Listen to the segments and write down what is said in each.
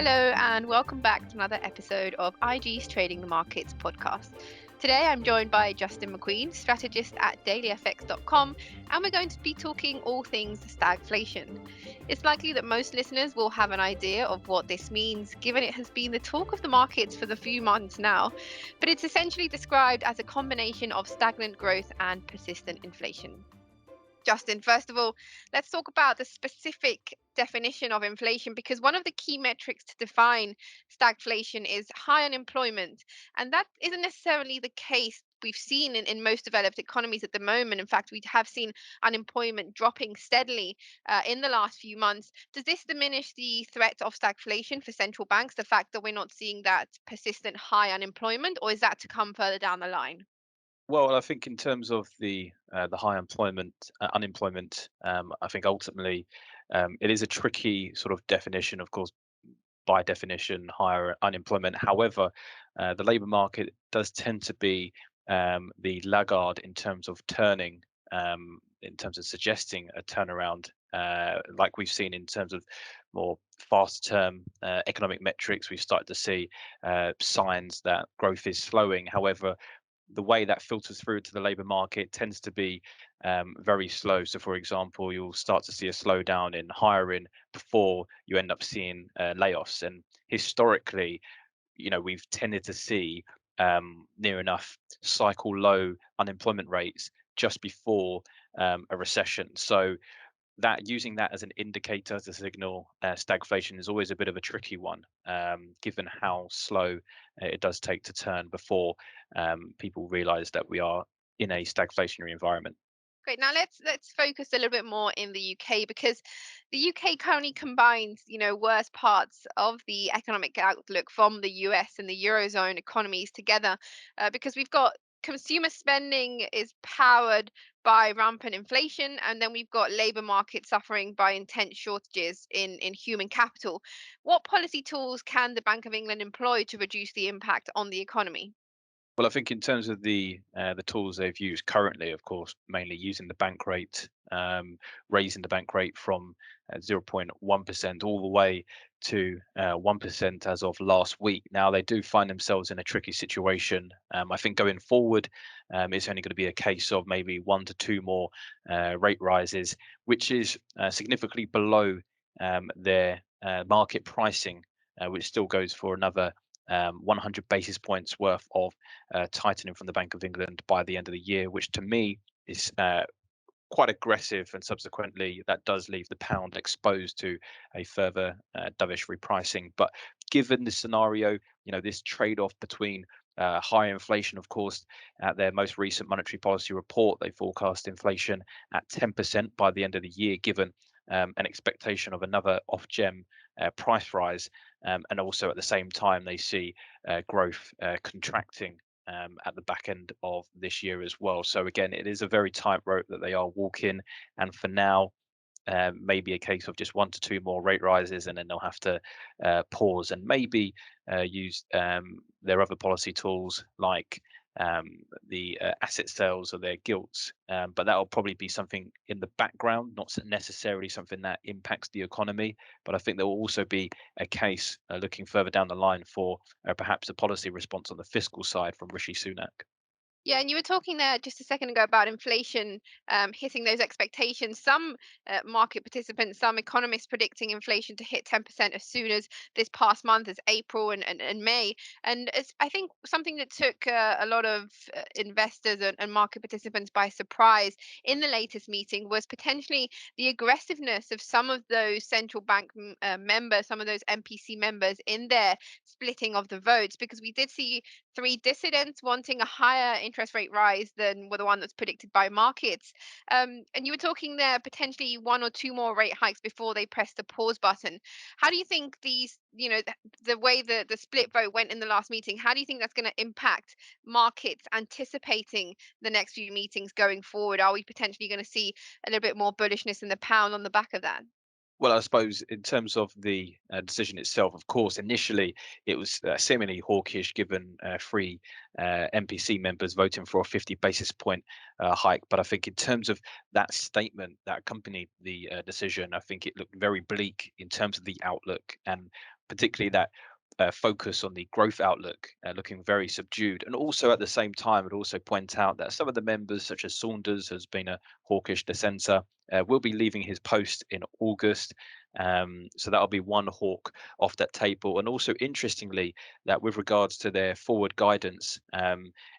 Hello, and welcome back to another episode of IG's Trading the Markets podcast. Today, I'm joined by Justin McQueen, strategist at dailyfx.com, and we're going to be talking all things stagflation. It's likely that most listeners will have an idea of what this means, given it has been the talk of the markets for the few months now, but it's essentially described as a combination of stagnant growth and persistent inflation. Justin, first of all, let's talk about the specific definition of inflation because one of the key metrics to define stagflation is high unemployment. And that isn't necessarily the case we've seen in most developed economies at the moment. In fact, we have seen unemployment dropping steadily in the last few months. Does this diminish the threat of stagflation for central banks, the fact that we're not seeing that persistent high unemployment, or is that to come further down the line? Well, I think in terms of the high unemployment, I think ultimately it is a tricky sort of definition. Of course, by definition, higher unemployment. However, the labour market does tend to be the laggard in terms of in terms of suggesting a turnaround, like we've seen in terms of more fast-term economic metrics. We've started to see signs that growth is slowing. However, the way that filters through to the labour market tends to be very slow. So, for example, you'll start to see a slowdown in hiring before you end up seeing layoffs. And historically, we've tended to see near enough cycle low unemployment rates just before a recession. So that using that as an indicator to signal stagflation is always a bit of a tricky one, given how slow it does take to turn before people realize that we are in a stagflationary environment. Great. Now let's focus a little bit more in the UK because the UK currently combines, worst parts of the economic outlook from the US and the Eurozone economies together, because we've got consumer spending is powered by rampant inflation, and then we've got labor market suffering by intense shortages in human capital. What policy tools can the Bank of England employ to reduce the impact on the economy? Well, I think in terms of the tools they've used currently, of course, mainly using the bank rate, raising the bank rate from 0.1% all the way to 1% as of last week. Now they do find themselves in a tricky situation. I think going forward, it's only going to be a case of maybe one to two more rate rises, which is significantly below their market pricing, which still goes for another 100 basis points worth of tightening from the Bank of England by the end of the year, which to me is quite aggressive. And subsequently, that does leave the pound exposed to a further dovish repricing. But given the scenario, this trade-off between high inflation, of course, at their most recent monetary policy report, they forecast inflation at 10% by the end of the year, given an expectation of another off-gem price rise. And also at the same time, they see growth contracting at the back end of this year as well. So again, it is a very tight rope that they are walking. And for now, maybe a case of just one to two more rate rises, and then they'll have to pause and maybe use their other policy tools like the asset sales or their gilts. But that will probably be something in the background, not necessarily something that impacts the economy. But I think there will also be a case looking further down the line for perhaps a policy response on the fiscal side from Rishi Sunak. Yeah, and you were talking there just a second ago about inflation hitting those expectations. Some market participants, some economists predicting inflation to hit 10% as soon as this past month, as April and May. And it's, I think, something that took a lot of investors and market participants by surprise in the latest meeting was potentially the aggressiveness of some of those central bank members, some of those MPC members in their splitting of the votes, because we did see three dissidents wanting a higher interest rate rise than the one that's predicted by markets. And you were talking there potentially one or two more rate hikes before they press the pause button. How do you think these, the way the split vote went in the last meeting, how do you think that's going to impact markets anticipating the next few meetings going forward? Are we potentially going to see a little bit more bullishness in the pound on the back of that? Well, I suppose in terms of the decision itself, of course, initially it was seemingly hawkish given three MPC members voting for a 50 basis point hike. But I think in terms of that statement that accompanied the decision, I think it looked very bleak in terms of the outlook. And particularly that focus on the growth outlook looking very subdued. And also at the same time, I'd also point out that some of the members, such as Saunders, has been a hawkish dissenter, will be leaving his post in August. So that'll be one hawk off that table. And also, interestingly, that with regards to their forward guidance,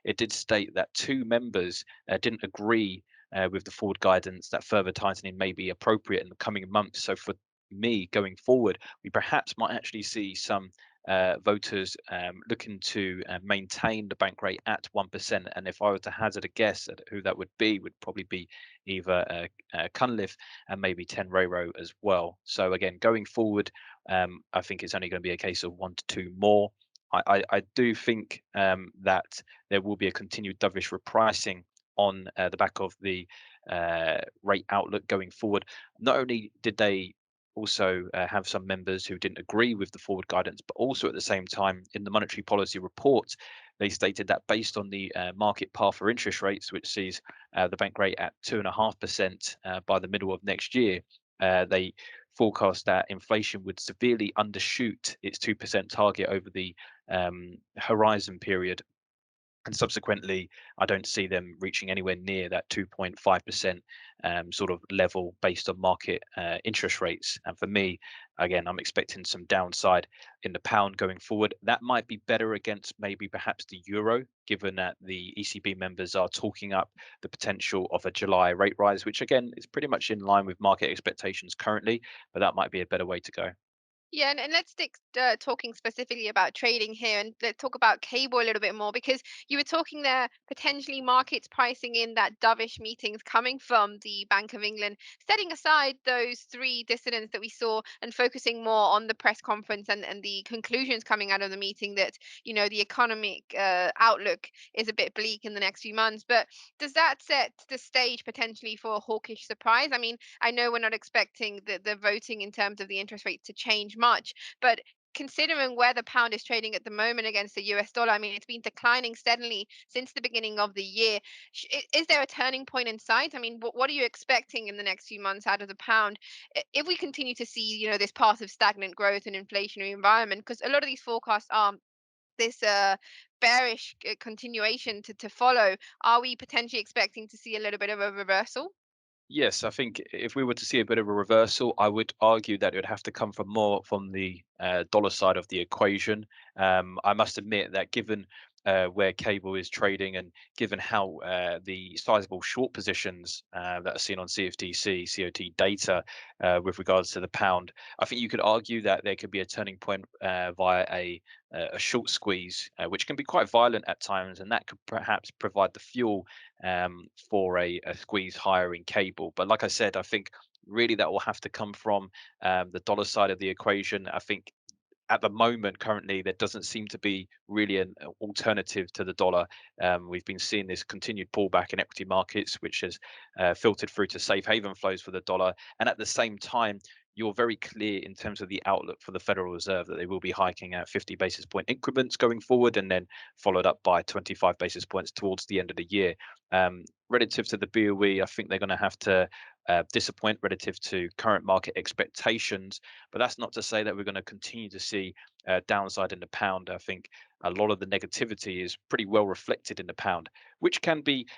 it did state that two members didn't agree with the forward guidance that further tightening may be appropriate in the coming months. So for me, going forward, we perhaps might actually see some voters looking to maintain the bank rate at 1%. And if I were to hazard a guess at who that would probably be either Cunliffe and maybe Ten Roro as well. So again, going forward, I think it's only going to be a case of one to two more. I do think that there will be a continued dovish repricing on the back of the rate outlook going forward. Not only did they also have some members who didn't agree with the forward guidance, but also at the same time in the monetary policy report, they stated that based on the market path for interest rates, which sees the bank rate at 2.5% by the middle of next year, they forecast that inflation would severely undershoot its 2% target over the horizon period, and subsequently, I don't see them reaching anywhere near that 2.5% sort of level based on market interest rates. And for me, again, I'm expecting some downside in the pound going forward. That might be better against maybe perhaps the euro, given that the ECB members are talking up the potential of a July rate rise, which again is pretty much in line with market expectations currently, but that might be a better way to go. Yeah, and let's stick talking specifically about trading here, and let's talk about cable a little bit more because you were talking there potentially markets pricing in that dovish meetings coming from the Bank of England, setting aside those three dissidents that we saw and focusing more on the press conference and the conclusions coming out of the meeting that the economic outlook is a bit bleak in the next few months. But does that set the stage potentially for a hawkish surprise? I mean, I know we're not expecting the voting in terms of the interest rate to change much, but considering where the pound is trading at the moment against the US dollar, I mean, it's been declining steadily since the beginning of the year. Is there a turning point in sight? I mean, what are you expecting in the next few months out of the pound if we continue to see, this path of stagnant growth and inflationary environment? Because a lot of these forecasts are this bearish continuation to follow. Are we potentially expecting to see a little bit of a reversal? Yes, I think if we were to see a bit of a reversal, I would argue that it would have to come from more from the dollar side of the equation. I must admit that given where cable is trading and given how the sizable short positions that are seen on CFTC, COT data with regards to the pound, I think you could argue that there could be a turning point via a short squeeze, which can be quite violent at times, and that could perhaps provide the fuel for a squeeze higher in cable. But like I said, I think really that will have to come from the dollar side of the equation. I think at the moment, currently, there doesn't seem to be really an alternative to the dollar. We've been seeing this continued pullback in equity markets, which has filtered through to safe haven flows for the dollar. And at the same time, you're very clear in terms of the outlook for the Federal Reserve that they will be hiking at 50 basis point increments going forward, and then followed up by 25 basis points towards the end of the year. Relative to the BOE, I think they're going to have to disappoint relative to current market expectations. But that's not to say that we're going to continue to see downside in the pound. I think a lot of the negativity is pretty well reflected in the pound, which can be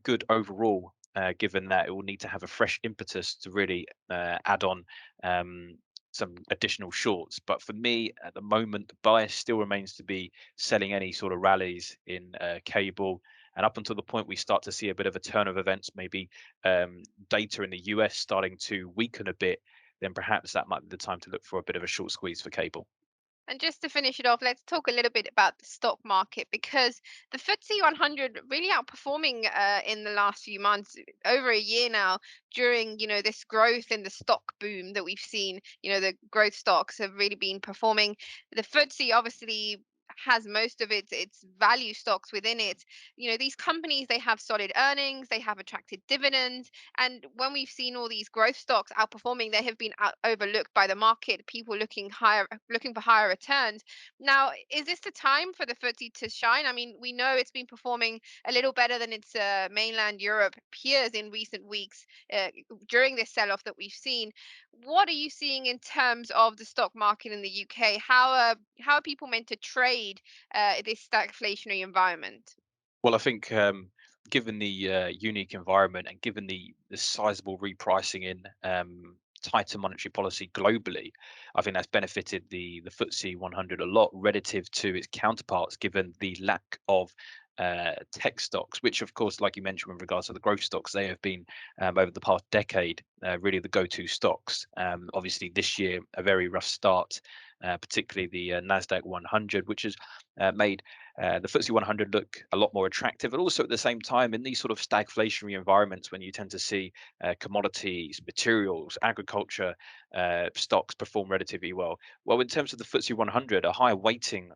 good overall, given that it will need to have a fresh impetus to really add on some additional shorts. But for me, at the moment, the bias still remains to be selling any sort of rallies in cable. And up until the point we start to see a bit of a turn of events, maybe data in the US starting to weaken a bit, then perhaps that might be the time to look for a bit of a short squeeze for cable. And just to finish it off, let's talk a little bit about the stock market because the FTSE 100 really outperforming in the last few months, over a year now, during this growth in the stock boom that we've seen. The growth stocks have really been performing. The FTSE obviously has most of its value stocks within it. These companies, they have solid earnings, they have attracted dividends, and when we've seen all these growth stocks outperforming, they have been overlooked by the market. People looking for higher returns. Now, is this the time for the FTSE to shine? I mean, we know it's been performing a little better than its mainland Europe peers in recent weeks during this sell-off that we've seen. What are you seeing in terms of the stock market in the UK? How are people meant to trade this stagflationary environment? Well, I think given the unique environment and given the sizable repricing in tighter monetary policy globally, I think that's benefited the FTSE 100 a lot relative to its counterparts, given the lack of tech stocks, which, of course, like you mentioned, with regards to the growth stocks, they have been over the past decade really the go-to stocks. Obviously, this year a very rough start, particularly the Nasdaq 100, which has made the FTSE 100 look a lot more attractive, but also at the same time in these sort of stagflationary environments when you tend to see commodities, materials, agriculture stocks perform relatively well. Well, in terms of the FTSE 100, a higher weighting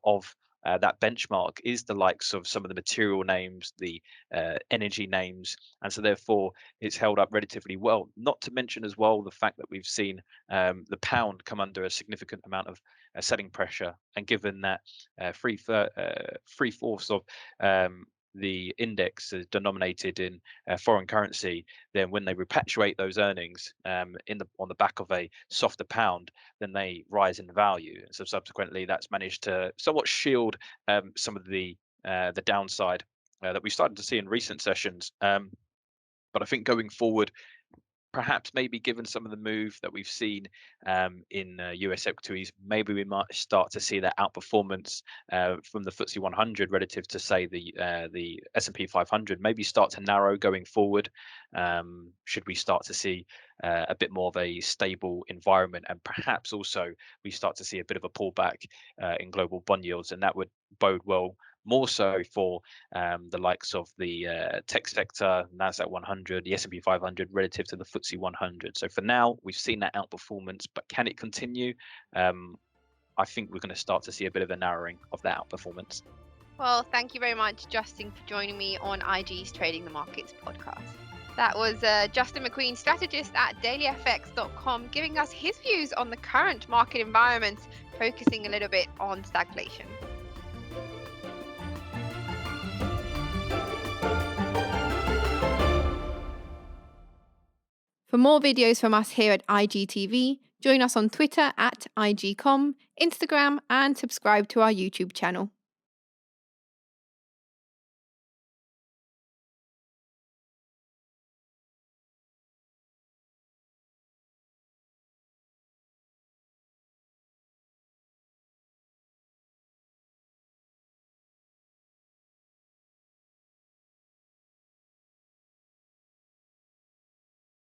of that benchmark is the likes of some of the material names, the energy names, and so therefore it's held up relatively well. Not to mention as well the fact that we've seen the pound come under a significant amount of selling pressure, and given that three-fourths of the index is denominated in foreign currency, then when they repatriate those earnings on the back of a softer pound, then they rise in value. So subsequently, that's managed to somewhat shield some of the downside that we started to see in recent sessions. But I think going forward, perhaps maybe given some of the move that we've seen in US equities, maybe we might start to see that outperformance from the FTSE 100 relative to, say, the S&P 500, maybe start to narrow going forward. Should we start to see a bit more of a stable environment, and perhaps also we start to see a bit of a pullback in global bond yields, and that would bode well more so for the likes of the tech sector, Nasdaq 100, the S&P 500 relative to the FTSE 100. So for now, we've seen that outperformance, but can it continue? I think we're going to start to see a bit of a narrowing of that outperformance. Well, thank you very much, Justin, for joining me on IG's Trading the Markets podcast. That was Justin McQueen, strategist at dailyfx.com, giving us his views on the current market environment, focusing a little bit on stagflation. For more videos from us here at IGTV, join us on Twitter at IGCom, Instagram, and subscribe to our YouTube channel.